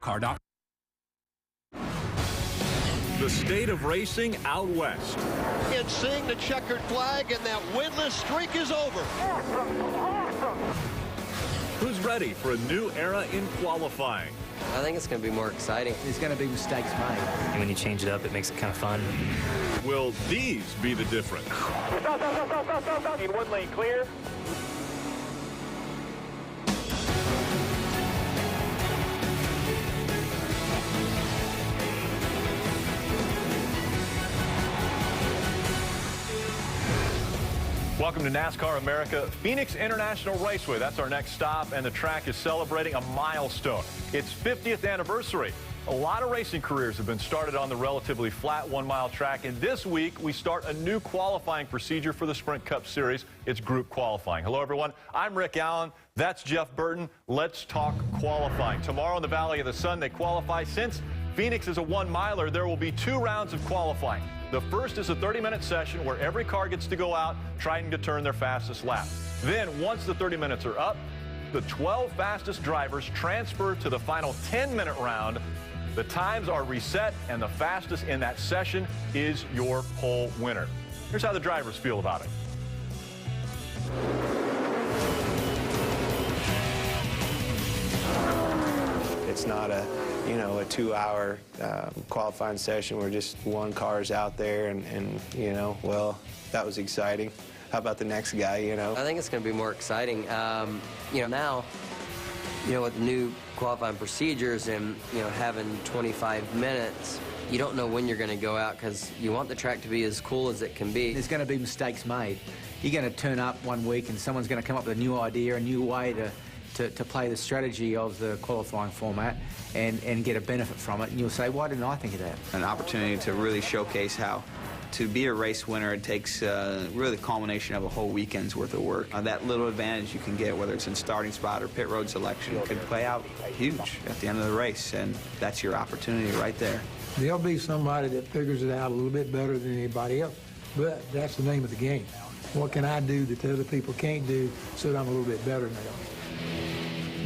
NASCAR.com. The state of racing out west. And seeing the checkered flag, and that winless streak is over. Who's ready for a new era in qualifying? I think it's going to be more exciting. There's going to be mistakes made. And when you change it up, it makes it kind of fun. Will these be the difference? In one lane clear. Welcome to NASCAR America, Phoenix International Raceway. That's our next stop, and the track is celebrating a milestone. Its 50th anniversary. A lot of racing careers have been started on the relatively flat one-mile track, and this week we start a new qualifying procedure for the Sprint Cup Series. It's group qualifying. Hello, everyone. I'm Rick Allen. That's Jeff Burton. Let's talk qualifying. Tomorrow in the Valley of the Sun, they qualify. Since Phoenix is a one-miler, there will be 2 rounds of qualifying. The first is a 30-minute session where every car gets to go out trying to turn their fastest lap. Then, once the 30 minutes are up, the 12 fastest drivers transfer to the final 10-minute round. The times are reset, and the fastest in that session is your pole winner. Here's how the drivers feel about it. It's not a 2-hour qualifying session where just one car is out there and well, that was exciting. How about the next guy, I think it's going to be more exciting. Now, with the new qualifying procedures and, having 25 minutes, you don't know when you're going to go out because you want the track to be as cool as it can be. There's going to be mistakes made. You're going to turn up one week and someone's going to come up with a new idea, a new way to play the strategy of the qualifying format and get a benefit from it, and you'll say, why didn't I think of that? An opportunity to really showcase how to be a race winner, it takes really the culmination of a whole weekend's worth of work. That little advantage you can get, whether it's in starting spot or pit road selection, could play out huge at the end of the race, and that's your opportunity right there. There'll be somebody that figures it out a little bit better than anybody else, but that's the name of the game. What can I do that the other people can't do so that I'm a little bit better than they are?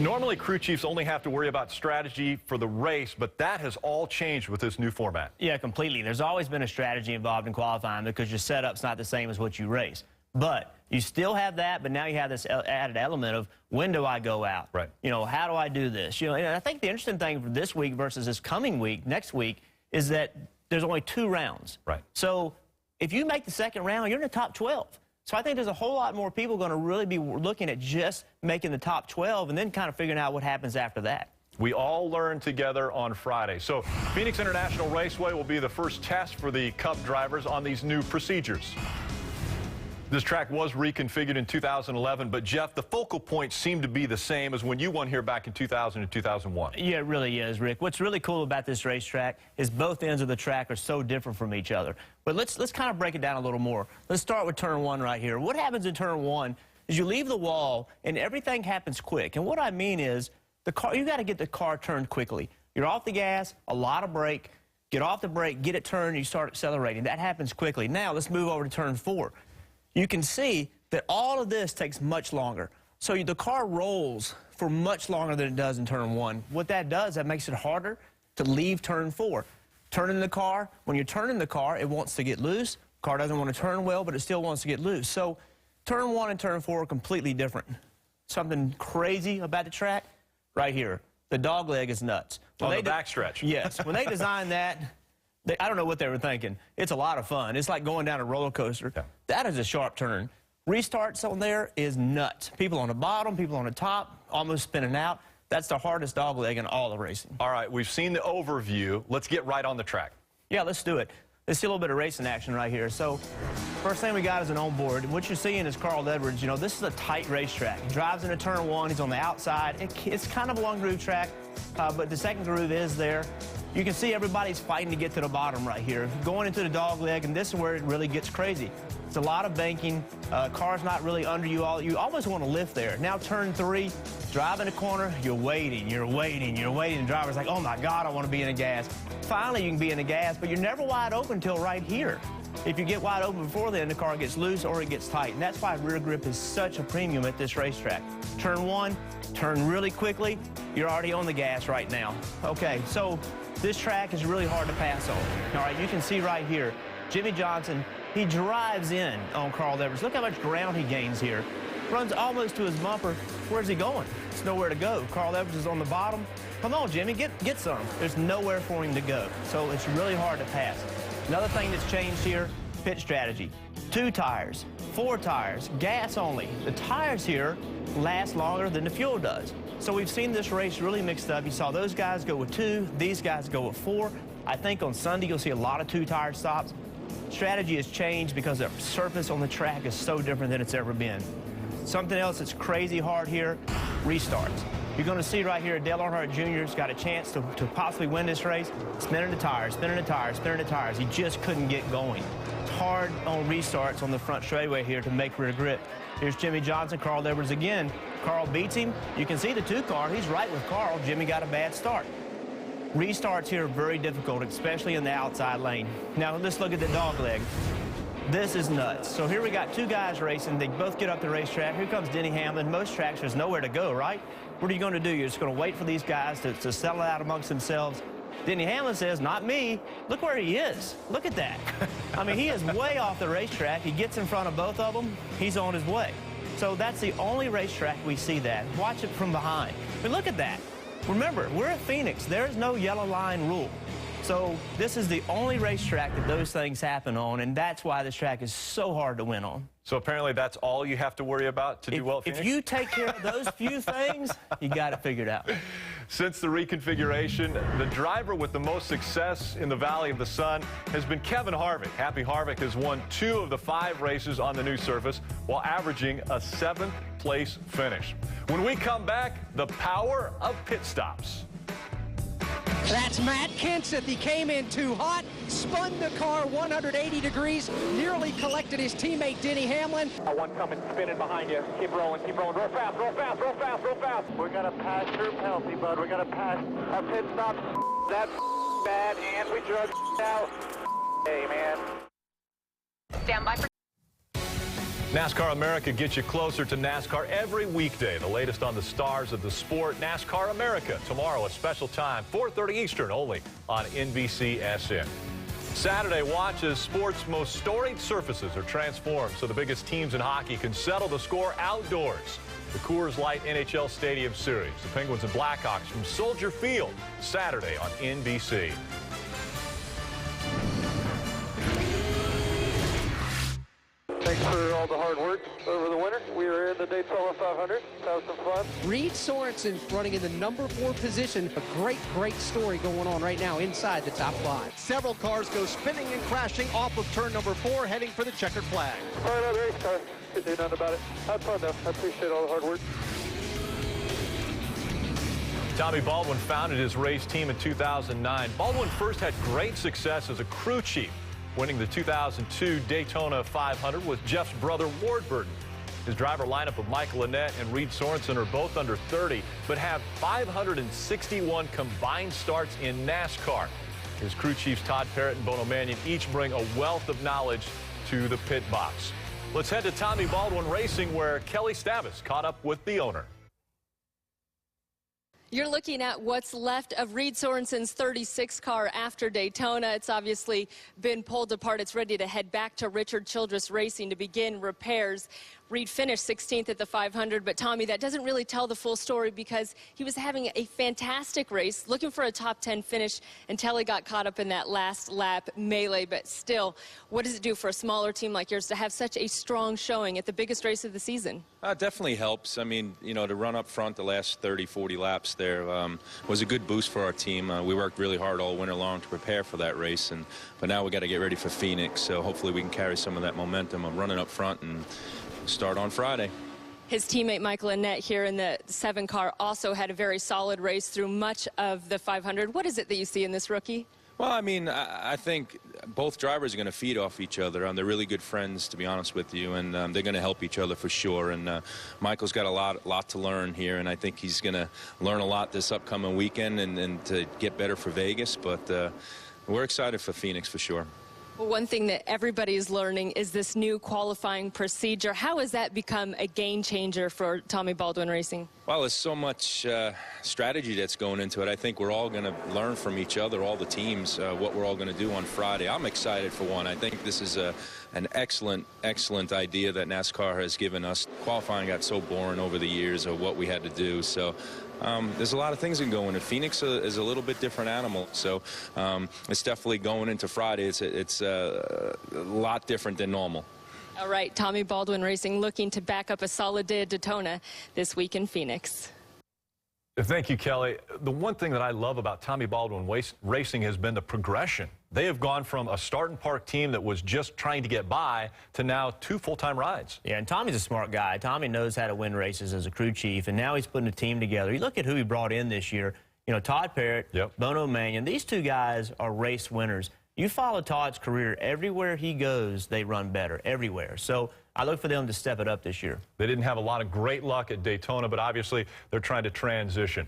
Normally, crew chiefs only have to worry about strategy for the race, but that has all changed with this new format. Yeah, completely. There's always been a strategy involved in qualifying because your setup's not the same as what you race. But you still have that, but now you have this added element of when do I go out? Right. How do I do this? And I think the interesting thing for this week versus this coming week, next week, is that there's only 2 rounds. Right. So if you make the second round, you're in the top 12. So I think there's a whole lot more people going to really be looking at just making the top 12 and then kind of figuring out what happens after that. We all learn together on Friday. So Phoenix International Raceway will be the first test for the Cup drivers on these new procedures. This track was reconfigured in 2011, but Jeff, the focal points seem to be the same as when you won here back in 2000 and 2001. Yeah, it really is, Rick. What's really cool about this racetrack is both ends of the track are so different from each other. But let's kind of break it down a little more. Let's start with turn 1 right here. What happens in turn 1 is you leave the wall and everything happens quick. And what I mean is you got to get the car turned quickly. You're off the gas, a lot of brake, get off the brake, get it turned, and you start accelerating. That happens quickly. Now let's move over to turn 4. You can see that all of this takes much longer. So the car rolls for much longer than it does in turn 1. What that does, that makes it harder to leave turn 4. Turning the car, when you're turning the car, it wants to get loose. Car doesn't want to turn well, but it still wants to get loose. So turn 1 and turn 4 are completely different. Something crazy about the track right here. The dog leg is nuts. On the backstretch. Yes. When they designed that, I don't know what they were thinking. It's a lot of fun. It's like going down a roller coaster. Yeah. That is a sharp turn. Restarts on there is nuts. People on the bottom, people on the top, almost spinning out. That's the hardest dog leg in all of racing. All right, we've seen the overview. Let's get right on the track. Yeah, let's do it. Let's see a little bit of racing action right here. So, first thing we got is an onboard. What you're seeing is Carl Edwards. This is a tight racetrack. He drives into turn 1. He's on the outside. It's kind of a long groove track, but the second groove is there. You can see everybody's fighting to get to the bottom right here. Going into the dog leg, and this is where it really gets crazy. It's a lot of banking. Car's not really under you all. You almost want to lift there. Now turn 3, driving the corner, you're waiting. The driver's like, oh my God, I want to be in the gas. Finally, you can be in the gas, but you're never wide open until right here. If you get wide open before then, the car gets loose or it gets tight. And that's why rear grip is such a premium at this racetrack. Turn 1, turn really quickly, you're already on the gas right now. Okay, so this track is really hard to pass on. All right, you can see right here, Jimmy Johnson, he drives in on Carl Edwards. Look how much ground he gains here. Runs almost to his bumper. Where's he going? It's nowhere to go. Carl Edwards is on the bottom. Come on, Jimmy, get some. There's nowhere for him to go. So it's really hard to pass. Another thing that's changed here, pit strategy. 2 tires, 4 tires, gas only. The tires here last longer than the fuel does. So we've seen this race really mixed up. You saw those guys go with 2, these guys go with 4. I think on Sunday you'll see a lot of 2-tire stops. Strategy has changed because the surface on the track is so different than it's ever been. Something else that's crazy hard here, restarts. You're going to see right here, Dale Earnhardt Jr.'s got a chance to possibly win this race. Spinning the tires, spinning the tires, spinning the tires. He just couldn't get going. It's hard on restarts on the front straightaway here to make rear grip. Here's Jimmy Johnson, Carl Edwards again. Carl beats him. You can see the 2 car. He's right with Carl. Jimmy got a bad start. Restarts here are very difficult, especially in the outside lane. Now let's look at the dog leg. This is nuts. So here we got 2 guys racing. They both get up the racetrack. Here comes Denny Hamlin. Most tracks, there's nowhere to go, right? What are you going to do? You're just going to wait for these guys to settle out amongst themselves. Denny Hamlin says, not me. Look where he is. Look at that. I mean, he is way off the racetrack. He gets in front of both of them. He's on his way. So that's the only racetrack we see that. Watch it from behind. I mean, look at that. Remember, we're at Phoenix. There's no yellow line rule. So this is the only racetrack that those things happen on, and that's why this track is so hard to win on. So apparently that's all you have to worry about to do well, Phoenix? If you take care of those few things, you got it figured out. Since the reconfiguration, the driver with the most success in the Valley of the Sun has been Kevin Harvick. Happy Harvick has won 2 of the 5 races on the new surface while averaging a 7th place finish. When we come back, the power of pit stops. That's Matt Kenseth. He came in too hot, spun the car 180 degrees, nearly collected his teammate Denny Hamlin. One coming, spinning behind you. Keep rolling, real fast, real fast, real fast, real fast. We're going to pass through penalty, bud. We're going to pass our pit stop. That's bad, and we drug out. Hey, man. Stand by for NASCAR America gets you closer to NASCAR every weekday. The latest on the stars of the sport, NASCAR America. Tomorrow, a special time, 4:30 Eastern, only on NBCSN. Saturday, watch as sports' most storied surfaces are transformed so the biggest teams in hockey can settle the score outdoors. The Coors Light NHL Stadium Series, the Penguins and Blackhawks from Soldier Field, Saturday on NBC. Thanks for all the hard work over the winter. We were in the Daytona 500. Have some fun. Reed Sorensen running in the number 4 position. A great story going on right now inside the top 5. Several cars go spinning and crashing off of turn number 4, heading for the checkered flag. All right, race car. Couldn't do nothing about it. Had fun, though. I appreciate all the hard work. Tommy Baldwin founded his race team in 2009. Baldwin first had great success as a crew chief, winning the 2002 Daytona 500 with Jeff's brother Ward Burton. His driver lineup of Michael Annett and Reed Sorensen are both under 30, but have 561 combined starts in NASCAR. His crew chiefs Todd Parrott and Bono Mannion each bring a wealth of knowledge to the pit box. Let's head to Tommy Baldwin Racing, where Kelly Stavis caught up with the owner. You're looking at what's left of Reed Sorensen's 36 car after Daytona. It's obviously been pulled apart. It's ready to head back to Richard Childress Racing to begin repairs. Reed finished 16th at the 500, but Tommy, that doesn't really tell the full story because he was having a fantastic race, looking for a top 10 finish until he got caught up in that last lap melee. But still, what does it do for a smaller team like yours to have such a strong showing at the biggest race of the season? It definitely helps. I mean, you know, to run up front the last 30, 40 laps there was a good boost for our team. We worked really hard all winter long to prepare for that race, but now we got to get ready for Phoenix. So hopefully we can carry some of that momentum of running up front and start on Friday. His teammate Michael Annett here in the 7 car also had a very solid race through much of the 500. What is it that you see in this rookie? Well, I mean, I think both drivers are going to feed off each other. They're really good friends, to be honest with you, and they're going to help each other for sure. And Michael's got a lot to learn here, and I think he's going to learn a lot this upcoming weekend and to get better for Vegas. But we're excited for Phoenix for sure. Well, one thing that everybody is learning is this new qualifying procedure. How has that become a game changer for Tommy Baldwin Racing? Well, there's so much strategy that's going into it. I think we're all going to learn from each other, all the teams, what we're all going to do on Friday. I'm excited for one. I think this is an excellent idea that NASCAR has given us. Qualifying got so boring over the years of what we had to do. So there's a lot of things that go into it. Phoenix is a little bit different animal. So it's definitely going into Friday. It's a lot different than normal. All right, Tommy Baldwin Racing looking to back up a solid day at Daytona this week in Phoenix. Thank you, Kelly. The one thing that I love about Tommy Baldwin Racing has been the progression. They have gone from a start and park team that was just trying to get by to now 2 full-time rides. Yeah, and Tommy's a smart guy. Tommy knows how to win races as a crew chief, and now he's putting a team together. You look at who he brought in this year. You know, Todd Parrott, Bono Mannion. These two guys are race winners. You follow Todd's career, everywhere he goes, they run better, everywhere. So I look for them to step it up this year. They didn't have a lot of great luck at Daytona, but obviously they're trying to transition.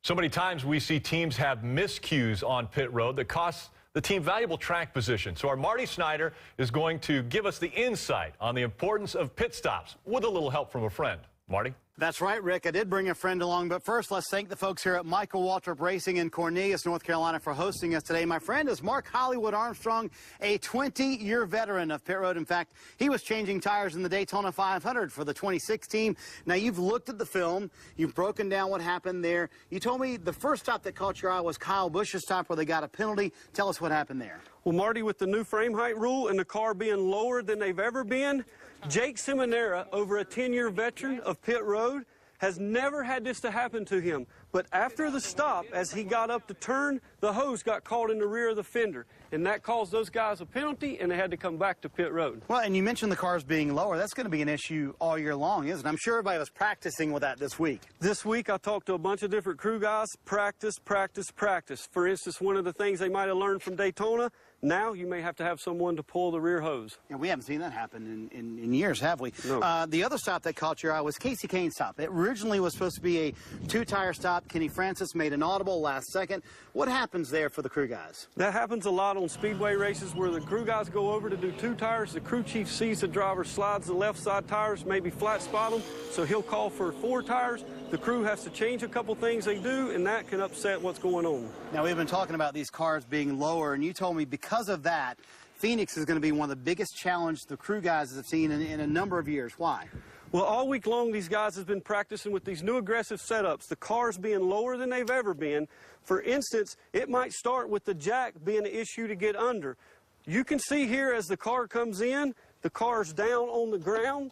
So many times we see teams have miscues on pit road that cost the team valuable track position. So our Marty Snyder is going to give us the insight on the importance of pit stops with a little help from a friend. Marty? That's right, Rick. I did bring a friend along, but first let's thank the folks here at Michael Waltrip Racing in Cornelius, North Carolina for hosting us today. My friend is Mark Hollywood Armstrong, a 20-year veteran of pit road. In fact, he was changing tires in the Daytona 500 for the 2016. Now, you've looked at the film. You've broken down what happened there. You told me the first stop that caught your eye was Kyle Busch's stop where they got a penalty. Tell us what happened there. Well, Marty, with the new frame height rule and the car being lower than they've ever been, Jake Seminara, over a 10-year veteran of pit road, has never had this to happen to him. But after the stop, as he got up to turn, the hose got caught in the rear of the fender. And that caused those guys a penalty, and they had to come back to pit road. Well, and you mentioned the cars being lower. That's going to be an issue all year long, isn't it? I'm sure everybody was practicing with that this week. This week, I talked to a bunch of different crew guys. Practice, practice, practice. For instance, one of the things they might have learned from Daytona, now you may have to have someone to pull the rear hose. And we haven't seen that happen in years, have we? No. The other stop that caught your eye was Casey Kane's stop. It originally was supposed to be a 2-tire stop. Kenny Francis made an audible last second. What happens there for the crew guys? That happens a lot on speedway races where the crew guys go over to do 2 tires. The crew chief sees the driver slides the left side tires, maybe flat spot them, so he'll call for 4 tires. The crew has to change a couple things they do, and that can upset what's going on. Now, we've been talking about these cars being lower, and you told me because of that, Phoenix is going to be one of the biggest challenges the crew guys have seen in a number of years. Why? Well, all week long, these guys have been practicing with these new aggressive setups, the cars being lower than they've ever been. For instance, it might start with the jack being an issue to get under. You can see here as the car comes in, the car's down on the ground,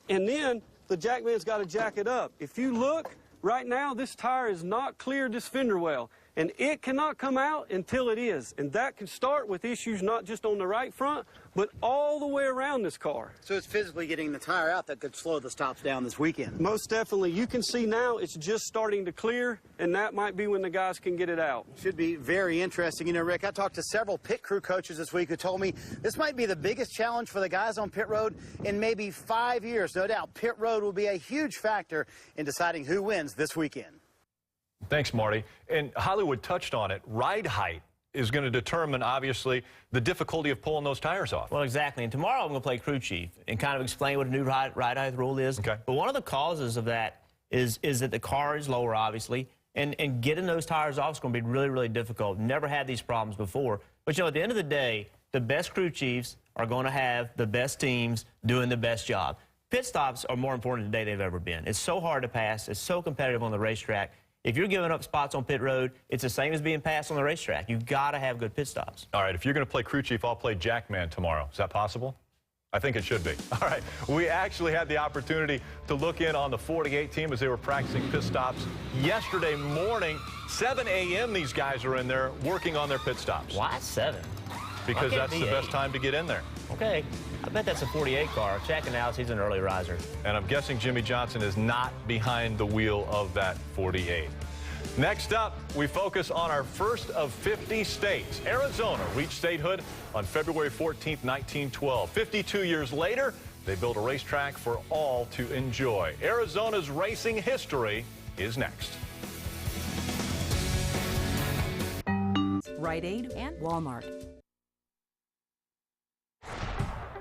and then the jackman's got to jack it up. If you look, right now, this tire is not cleared this fender well, and it cannot come out until it is. And that can start with issues not just on the right front, but all the way around this car. So it's physically getting the tire out that could slow the stops down this weekend. Most definitely. You can see now it's just starting to clear, and that might be when the guys can get it out. Should be very interesting. You know, Rick, I talked to several pit crew coaches this week who told me this might be the biggest challenge for the guys on pit road in maybe 5 years. No doubt pit road will be a huge factor in deciding who wins this weekend. Thanks, Marty. And Hollywood touched on it. Ride height is going to determine, obviously, the difficulty of pulling those tires off. Well, exactly. And tomorrow I'm going to play crew chief and kind of explain what a new ride height rule is. Okay. But one of the causes of that is that the car is lower, obviously, and getting those tires off is going to be really, really difficult. Never had these problems before. But, you know, at the end of the day, the best crew chiefs are going to have the best teams doing the best job. Pit stops are more important today than they've ever been. It's so hard to pass. It's so competitive on the racetrack. If you're giving up spots on pit road, it's the same as being passed on the racetrack. You've got to have good pit stops. All right, if you're going to play crew chief, I'll play jackman tomorrow. Is that possible? I think it should be. All right, we actually had the opportunity to look in on the 48 team as they were practicing pit stops yesterday morning. 7 a.m. these guys are in there working on their pit stops. Why 7? Because that's the best time to get in there. Okay, I bet that's a 48 car. Checking out, he's an early riser. And I'm guessing Jimmy Johnson is not behind the wheel of that 48. Next up, we focus on our first of 50 states. Arizona reached statehood on February 14th, 1912. 52 years later, they built a racetrack for all to enjoy. Arizona's racing history is next. Rite Aid and Walmart.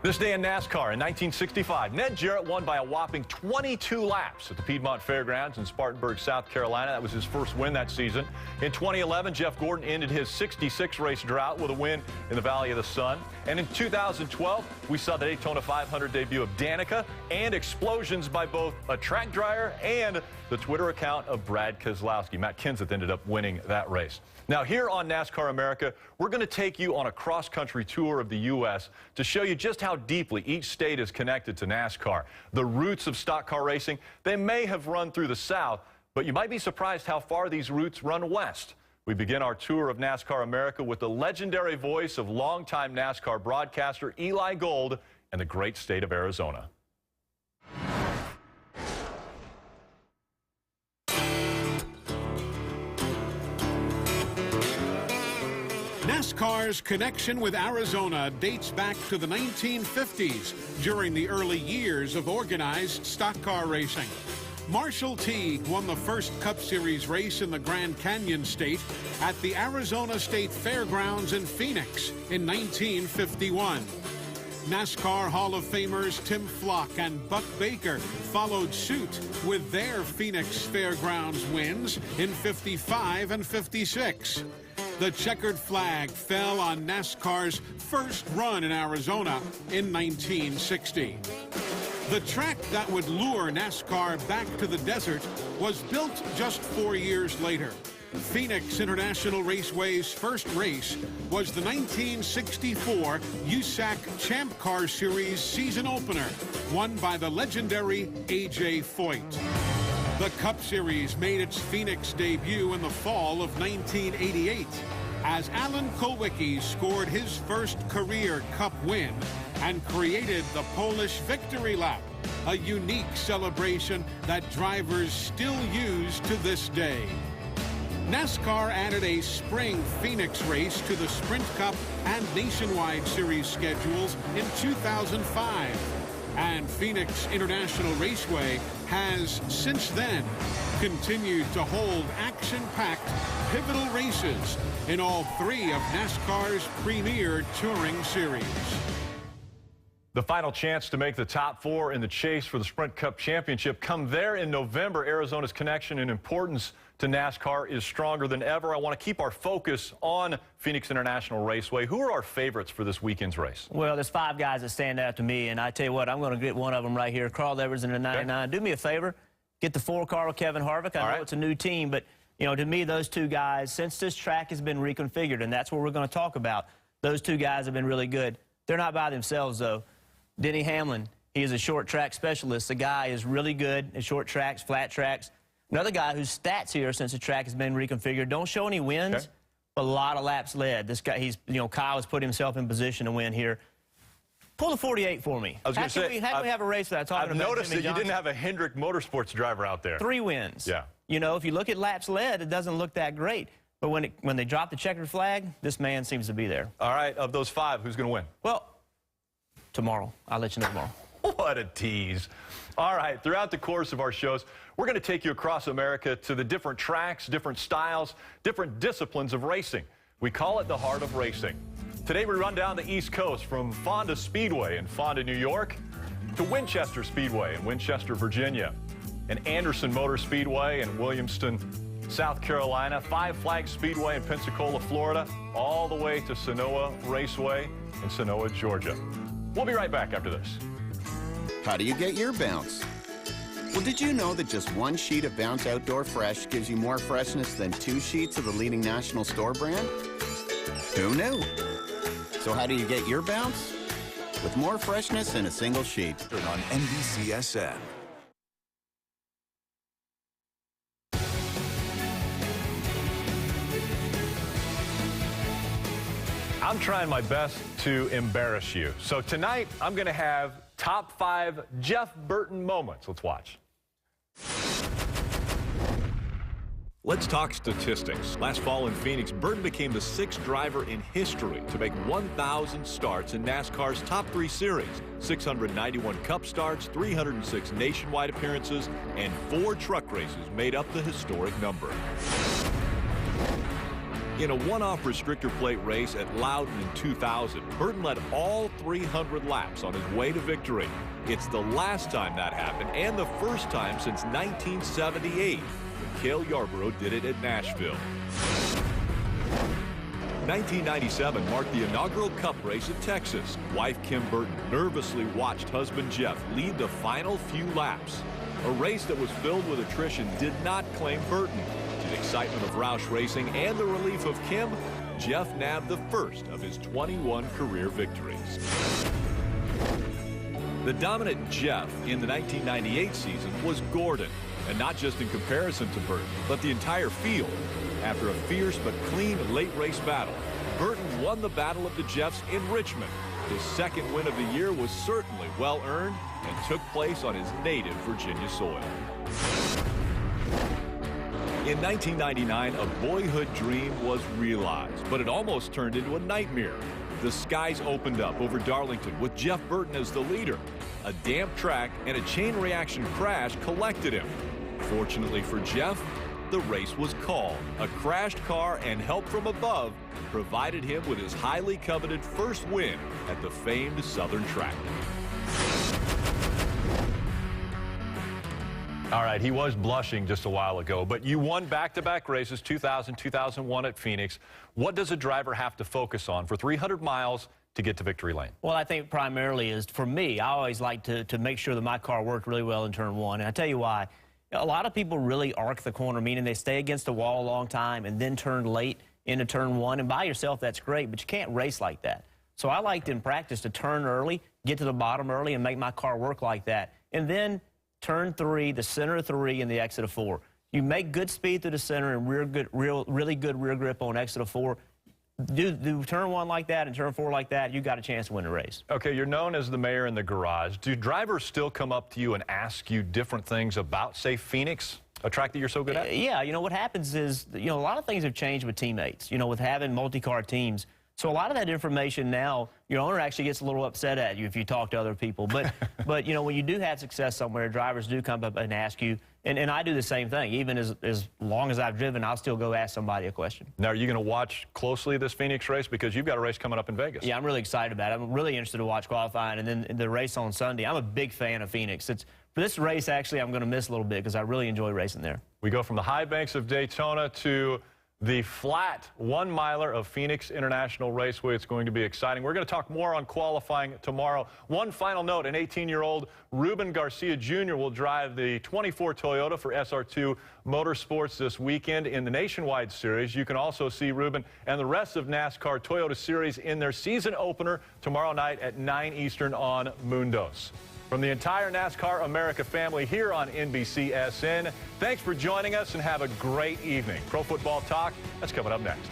This day in NASCAR in 1965, Ned Jarrett won by a whopping 22 laps at the Piedmont Fairgrounds in Spartanburg, South Carolina. That was his first win that season. In 2011, Jeff Gordon ended his 66-race drought with a win in the Valley of the Sun. And in 2012, we saw the Daytona 500 debut of Danica and explosions by both a track dryer and the Twitter account of Brad Keselowski. Matt Kenseth ended up winning that race. Now, here on NASCAR America, we're going to take you on a cross-country tour of the U.S. to show you just how deeply each state is connected to NASCAR. The roots of stock car racing, they may have run through the South, but you might be surprised how far these roots run west. We begin our tour of NASCAR America with the legendary voice of longtime NASCAR broadcaster Eli Gold and the great state of Arizona. NASCAR's connection with Arizona dates back to the 1950s, during the early years of organized stock car racing. Marshall Teague won the first Cup Series race in the Grand Canyon State at the Arizona State Fairgrounds in Phoenix in 1951. NASCAR Hall of Famers Tim Flock and Buck Baker followed suit with their Phoenix Fairgrounds wins in 55 and 56. The checkered flag fell on NASCAR's first run in Arizona in 1960. The track that would lure NASCAR back to the desert was built just 4 years later. Phoenix International Raceway's first race was the 1964 USAC Champ Car Series season opener, won by the legendary A.J. Foyt. The Cup Series made its Phoenix debut in the fall of 1988 as Alan Kulwicki scored his first career Cup win and created the Polish Victory Lap, a unique celebration that drivers still use to this day. NASCAR added a spring Phoenix race to the Sprint Cup and Nationwide Series schedules in 2005. And Phoenix International Raceway has, since then, continued to hold action-packed, pivotal races in all three of NASCAR's premier touring series. The final chance to make the top four in the chase for the Sprint Cup Championship come there in November. Arizona's connection and importance to NASCAR is stronger than ever. I want to keep our focus on Phoenix International Raceway. Who are our favorites for this weekend's race? Well, there's 5 guys that stand out to me, and I tell you what, I'm going to get one of them right here. Carl Edwards in the 99. Okay. Do me a favor, get the 4 car with Kevin Harvick. I know it's a new team, but you know, to me, those 2 guys, since this track has been reconfigured, and that's what we're going to talk about, those 2 guys have been really good. They're not by themselves, though. Denny Hamlin, he is a short track specialist. The guy is really good at short tracks, flat tracks. Another guy whose stats here since the track has been reconfigured don't show any wins, but a lot of laps led. This guy, Kyle has put himself in position to win here. Pull the 48 for me. I was going to say, how can we have a race without talking about I've noticed that you didn't have a Hendrick Motorsports driver out there. 3 wins. Yeah. You know, if you look at laps led, it doesn't look that great. But when they drop the checkered flag, this man seems to be there. All right, of those 5, who's going to win? Well, tomorrow. I'll let you know tomorrow. What a tease. All right, throughout the course of our shows, we're going to take you across America to the different tracks, different styles, different disciplines of racing. We call it the heart of racing. Today we run down the East Coast from Fonda Speedway in Fonda, New York, to Winchester Speedway in Winchester, Virginia, and Anderson Motor Speedway in Williamston, South Carolina, Five Flags Speedway in Pensacola, Florida, all the way to Sanoa Raceway in Sanoa, Georgia. We'll be right back after this. How do you get your bounce? Well, did you know that just 1 sheet of Bounce Outdoor Fresh gives you more freshness than 2 sheets of the leading national store brand? Who knew? So how do you get your bounce? With more freshness in a single sheet. On NBCSN. I'm trying my best to embarrass you. So tonight, I'm going to have top 5 Jeff Burton moments. Let's watch. Let's talk statistics. Last fall in Phoenix, Burton became the 6th driver in history to make 1,000 starts in NASCAR's top 3 series. 691 Cup starts, 306 nationwide appearances, and 4 truck races made up the historic number. In a one-off restrictor plate race at Loudon in 2000, Burton led all 300 laps on his way to victory. It's the last time that happened and the first time since 1978 when Cale Yarborough did it at Nashville. 1997 marked the inaugural Cup race at Texas. Wife Kim Burton nervously watched husband Jeff lead the final few laps. A race that was filled with attrition did not claim Burton. To the excitement of Roush Racing and the relief of Kim, Jeff nabbed the first of his 21 career victories. The dominant Jeff in the 1998 season was Gordon, and not just in comparison to Burton, but the entire field. After a fierce but clean late race battle, Burton won the Battle of the Jeffs in Richmond. His second win of the year was certainly well earned and took place on his native Virginia soil. In 1999, a boyhood dream was realized, but it almost turned into a nightmare. The skies opened up over Darlington with Jeff Burton as the leader. A damp track and a chain reaction crash collected him. Fortunately for Jeff, the race was called. A crashed car and help from above provided him with his highly coveted first win at the famed Southern track. All right, he was blushing just a while ago, but you won back-to-back races, 2000, 2001 at Phoenix. What does a driver have to focus on for 300 miles to get to victory lane? Well, I think primarily is, for me, I always like to make sure that my car worked really well in turn one. And I tell you why. A lot of people really arc the corner, meaning they stay against the wall a long time and then turn late into turn one. And by yourself, that's great, but you can't race like that. So I liked in practice to turn early, get to the bottom early, and make my car work like that. And then turn three, the center of three, and the exit of four. You make good speed through the center and really good rear grip on exit of four. Do turn one like that and turn four like that, you got a chance to win the race. Okay, you're known as the mayor in the garage. Do drivers still come up to you and ask you different things about, say, Phoenix, a track that you're so good at? Yeah, you know, what happens is, you know, a lot of things have changed with teammates, you know, with having multi-car teams. So a lot of that information now, your owner actually gets a little upset at you if you talk to other people. But you know, when you do have success somewhere, drivers do come up and ask you. And I do the same thing. Even as long as I've driven, I'll still go ask somebody a question. Now, are you going to watch closely this Phoenix race? Because you've got a race coming up in Vegas. Yeah, I'm really excited about it. I'm really interested to watch qualifying and then the race on Sunday. I'm a big fan of Phoenix. For this race, actually, I'm going to miss a little bit because I really enjoy racing there. We go from the high banks of Daytona to the flat one-miler of Phoenix International Raceway. It's going to be exciting. We're going to talk more on qualifying tomorrow. One final note, an 18-year-old Ruben Garcia Jr. will drive the 24 Toyota for SR2 Motorsports this weekend in the Nationwide Series. You can also see Ruben and the rest of NASCAR Toyota Series in their season opener tomorrow night at 9 Eastern on Mundos. From the entire NASCAR America family here on NBCSN, thanks for joining us and have a great evening. Pro Football Talk, that's coming up next.